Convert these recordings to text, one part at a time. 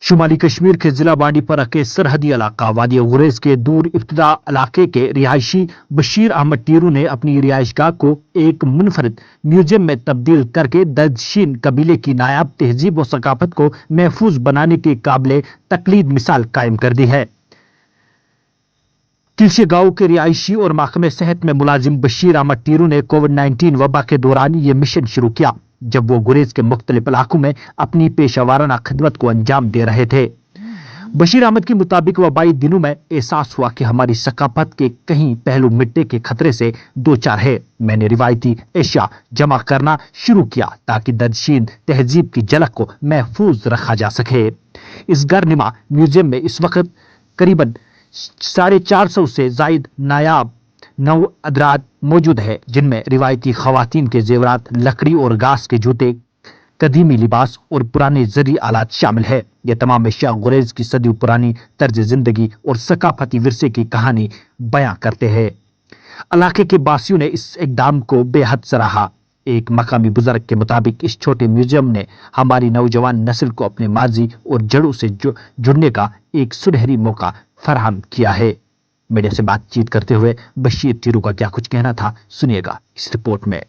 شمالی کشمیر کے ضلع بانڈی پورہ کے سرحدی علاقہ وادی غریز کے دور ابتدا علاقے کے رہائشی بشیر احمد ٹیرو نے اپنی رہائش گاہ کو ایک منفرد میوزیم میں تبدیل کر کے دردشین قبیلے کی نایاب تہذیب و ثقافت کو محفوظ بنانے کی قابل تقلید مثال قائم کر دی ہے۔ کلشے گاؤں کے رہائشی اور محکمہ صحت میں ملازم بشیر احمد ٹیرو نے کووڈ-19 وبا کے دوران یہ مشن شروع کیا، جب وہ گریز کے مختلف علاقوں میں اپنی پیشہ ورانہ خدمت کو انجام دے رہے تھے۔ بشیر احمد کے مطابق وبائی دنوں میں احساس ہوا کہ ہماری ثقافت کے کہیں پہلو مٹنے کے خطرے سے دوچار ہے۔ میں نے روایتی اشیاء جمع کرنا شروع کیا تاکہ دردشین تہذیب کی جھلک کو محفوظ رکھا جا سکے۔ اس گرنما میوزیم میں اس وقت قریباً 450 سے زائد نایاب نو ادرات موجود ہے، جن میں روایتی خواتین کے زیورات، لکڑی اور گھاس کے جوتے، قدیمی لباس اور پرانے زرعی آلات شامل ہے۔ یہ تمام اشیاء گریز کی صدیوں پرانی طرز زندگی اور ثقافتی ورثے کی کہانی بیان کرتے ہیں۔ علاقے کے باسیوں نے اس اقدام کو بے حد سراہا۔ ایک مقامی بزرگ کے مطابق اس چھوٹے میوزیم نے ہماری نوجوان نسل کو اپنے ماضی اور جڑوں سے جڑنے کا ایک سنہری موقع فراہم کیا ہے۔ میڈیا سے بات چیت کرتے ہوئے بشیر ٹیرو کا کیا کچھ کہنا تھا، سنیے گا اس رپورٹ میں۔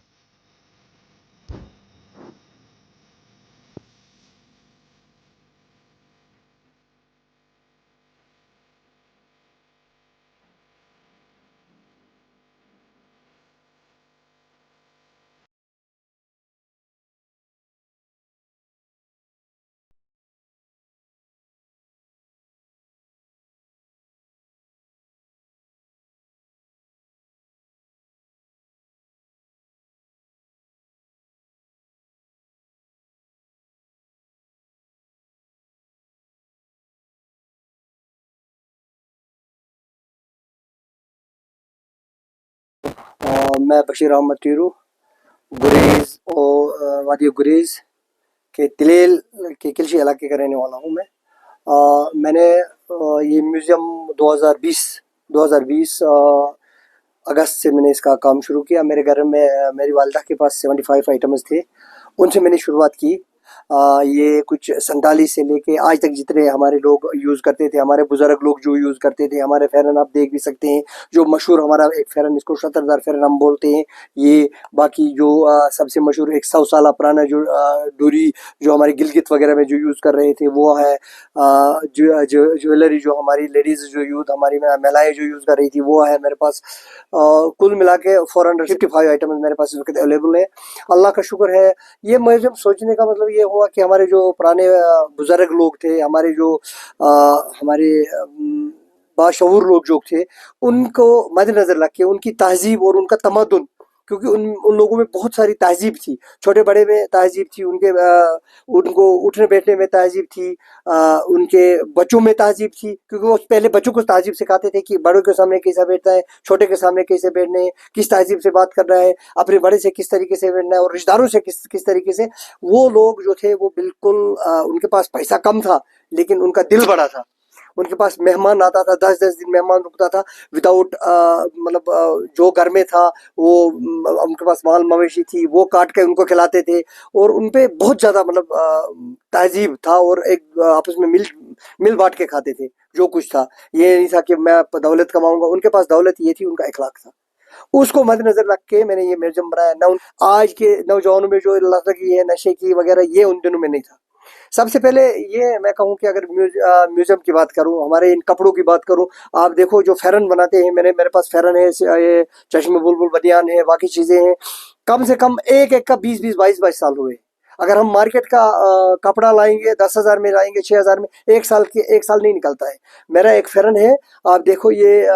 میں بشیر احمد ٹیرو گریز اور وادی گریز کے تلیل کے کلشی علاقے کا رہنے والا ہوں۔ میں نے یہ میوزیم 2020 اگست سے میں نے اس کا کام شروع کیا۔ میرے گھر میں میری والدہ کے پاس 75 آئٹمز تھے، ان سے میں نے شروعات کی۔ یہ کچھ 47 سے لے کے آج تک جتنے ہمارے لوگ یوز کرتے تھے، ہمارے بزرگ لوگ جو یوز کرتے تھے، ہمارے فیرن آپ دیکھ بھی سکتے ہیں، جو مشہور ہمارا ایک فیرن، اس کو شتردار فیرن ہم بولتے ہیں۔ یہ باقی جو سب سے مشہور 100 سالہ پرانا جو ڈوری جو ہمارے گلگت وغیرہ میں جو یوز کر رہے تھے وہ ہے۔ جویلری جو ہماری لیڈیز جو ہماری مہلائیں جو یوز کر رہی تھی وہ ہے میرے پاس۔ کل ملا کے 455 آئٹمز میرے پاس اس وقت اویلیبل ہے۔ اللہ کا شکر ہے۔ یہ میوزیم سوچنے کا مطلب یہ ہوا کہ ہمارے جو پرانے بزرگ لوگ تھے، ہمارے جو ہمارے باشعور لوگ جو تھے، ان کو مد نظر رکھ کے ان کی تہذیب اور ان کا تمدن، کیونکہ ان لوگوں میں بہت ساری تہذیب تھی، چھوٹے بڑے میں تہذیب تھی، ان کو اٹھنے بیٹھنے میں تہذیب تھی، ان کے بچوں میں تہذیب تھی، کیونکہ وہ پہلے بچوں کو تہذیب سکھاتے تھے کہ بڑوں کے سامنے کیسا بیٹھنا ہے، چھوٹے کے سامنے کیسے بیٹھنا ہے، کس تہذیب سے بات کرنا ہے، اپنے بڑے سے کس طریقے سے بیٹھنا ہے، اور رشتہ داروں سے کس طریقے سے۔ وہ لوگ جو تھے وہ بالکل ان کے پاس پیسہ کم تھا لیکن ان کا دل بڑا تھا۔ ان کے پاس مہمان آتا تھا، 10 دن مہمان رکتا تھا، وداؤٹ مطلب جو گھر میں تھا وہ ان کے پاس مال مویشی تھی، وہ کاٹ کے ان کو کھلاتے تھے، اور ان پہ بہت زیادہ مطلب تہذیب تھا، اور ایک آپس میں مل بانٹ کے کھاتے تھے جو کچھ تھا۔ یہ نہیں تھا کہ میں دولت کماؤں گا، ان کے پاس دولت یہ تھی، ان کا اخلاق تھا۔ اس کو مد نظر رکھ کے میں نے یہ میوزیم بنایا۔ آج کے نوجوانوں میں جو لفظی ہے نشے کی وغیرہ، یہ ان دنوں میں نہیں تھا۔ سب سے پہلے یہ میں کہوں کہ اگر میوزیم کی بات کروں، ہمارے ان کپڑوں کی بات کروں، آپ دیکھو جو فیرن بناتے ہیں، میرے پاس فیرن ہے، یہ چشم بلبل بنیان ہے، باقی چیزیں ہیں، کم سے کم ایک کا 22 سال ہوئے۔ اگر ہم مارکیٹ کا کپڑا لائیں گے 10,000 میں لائیں گے، 6,000 میں، ایک سال نہیں نکلتا ہے۔ میرا ایک فیرن ہے، آپ دیکھو یہ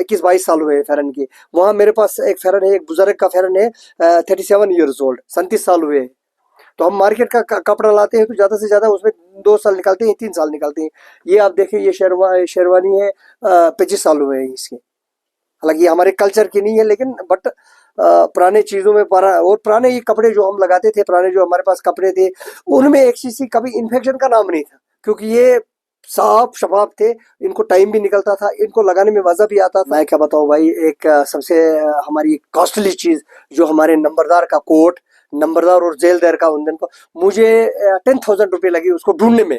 21-22 سال ہوئے فیرن کے۔ وہاں میرے پاس ایک فیرن ہے، ایک بزرگ کا فیرن ہے، 37 ایئرز اولڈ، 37 سال ہوئے۔ تو ہم مارکیٹ کا کپڑا لاتے ہیں تو زیادہ سے زیادہ اس میں 2 سال نکلتے ہیں، 3 سال نکلتے ہیں۔ یہ آپ دیکھیں، یہ شیروانی ہے، 25 سال ہوئے ہیں اس کے۔ حالانکہ یہ ہمارے کلچر کی نہیں ہے، لیکن بٹ پرانے چیزوں میں اور پرانے یہ کپڑے جو ہم لگاتے تھے، پرانے جو ہمارے پاس کپڑے تھے، ان میں ایک چیز تھی، کبھی انفیکشن کا نام نہیں تھا، کیونکہ یہ صاف شفاف تھے، ان کو ٹائم بھی نکلتا تھا، ان کو لگانے میں مزہ بھی آتا تھا۔ میں کیا بتاؤں بھائی، ایک سب سے ہماری کاسٹلی چیز جو ہمارے نمبردار کا کوٹ، نمبردار اور ذیل دار کا اندن کو، مجھے 10,000 روپے لگے اس کو ڈھونڈنے میں۔